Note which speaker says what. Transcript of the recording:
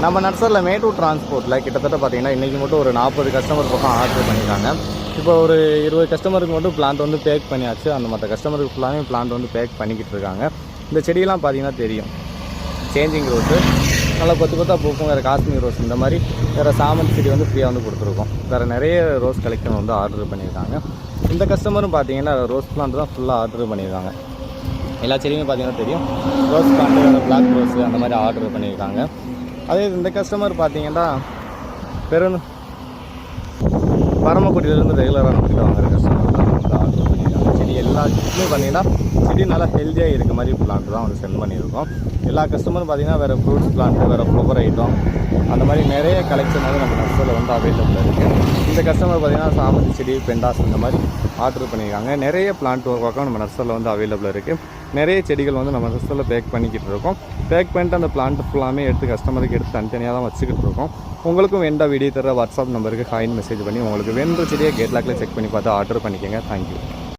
Speaker 1: நம்ம நர்சரியில் மேட்டூர் டிரான்ஸ்போர்ட்டில் கிட்டத்தட்ட பார்த்தீங்கன்னா இன்றைக்கி மட்டும் ஒரு 40 கஸ்டமர் பக்கம் ஆர்டர் பண்ணியிருக்காங்க. இப்போ ஒரு 20 கஸ்டமருக்கு மட்டும் பிளான்ட் வந்து பேக் பண்ணியாச்சு. அந்த மற்ற கஸ்டமருக்கு ஃபுல்லாகவே பிளான்ட் வந்து பேக் பண்ணிக்கிட்டு இருக்காங்க. இந்த செடியெல்லாம் பார்த்தீங்கன்னா தெரியும், சேஞ்சிங் ரோஸு நல்லா கொத்து கொத்தாக பூக்கும். வேறு காஷ்மீர் ரோஸ் இந்த மாதிரி வேறு சாமந்தி செடி வந்து ஃப்ரீயாக வந்து கொடுத்துருக்கோம். வேறு நிறைய ரோஸ் கலெக்ஷன் வந்து ஆர்டர் பண்ணியிருக்காங்க. இந்த கஸ்டமரும் பார்த்தீங்கன்னா ரோஸ் பிளான்ட் தான் ஃபுல்லாக ஆர்டர் பண்ணியிருக்காங்க. எல்லா செடியுமே பார்த்தீங்கன்னா தெரியும், ரோஸ் பிளான்ட்டு வேறு பிளாக் ரோஸு அந்த மாதிரி ஆர்டர் பண்ணியிருக்காங்க. அதே இந்த கஸ்டமர் பார்த்தீங்கன்னா பரமக்குடியிலேருந்து ரெகுலராக நம்மகிட்ட வாங்குற கஸ்டமர் தான் வந்து ஆர்டர் பண்ணியிருக்காங்க. செடி எல்லா செடியுமே பார்த்தீங்கன்னா செடி நல்லா ஹெல்த்தியாக இருக்க மாதிரி பிளான்ட் தான் வந்து சென்ட் பண்ணியிருக்கோம். எல்லா கஸ்டமரும் பார்த்தீங்கன்னா வேறு ஃப்ரூட்ஸ் பிளான்ட்டு, வேறு ஃப்ளவர் ஐட்டம் அந்த மாதிரி நிறைய கலெக்ஷன் வந்து நம்ம நர்சரியில் வந்து அவைலபிளாக இருக்குது. இந்த கஸ்டமர் பார்த்தீங்கன்னா சாமந்தி செடி, பெண்டாஸ் இந்த மாதிரி ஆர்டர் பண்ணியிருக்காங்க. நிறைய பிளான்ட் ஒர்க்காக நம்ம நர்சரியில் வந்து அவைலபிளாக இருக்குது. நிறைய செடிகள் வந்து நம்ம நர்சரியில் பேக் பண்ணிக்கிட்டு இருக்கோம். பேக் பண்ணிட்டு அந்த பிளான்ட் ஃபுல்லாமே எடுத்து கஸ்டமருக்கு எடுத்து தனித்தனியாக தான் வச்சுக்கிட்டு இருக்கோம். உங்களுக்கும் வேண்ட வீடியோ தர வாட்ஸ்அப் நம்பருக்கு ஹாய்னு மெசேஜ் பண்ணி உங்களுக்கு வேணுன்ற செடியை கேட்லாக்கில் செக் பண்ணி பார்த்து ஆர்டர் பண்ணிக்கோங்க. தேங்க்யூ.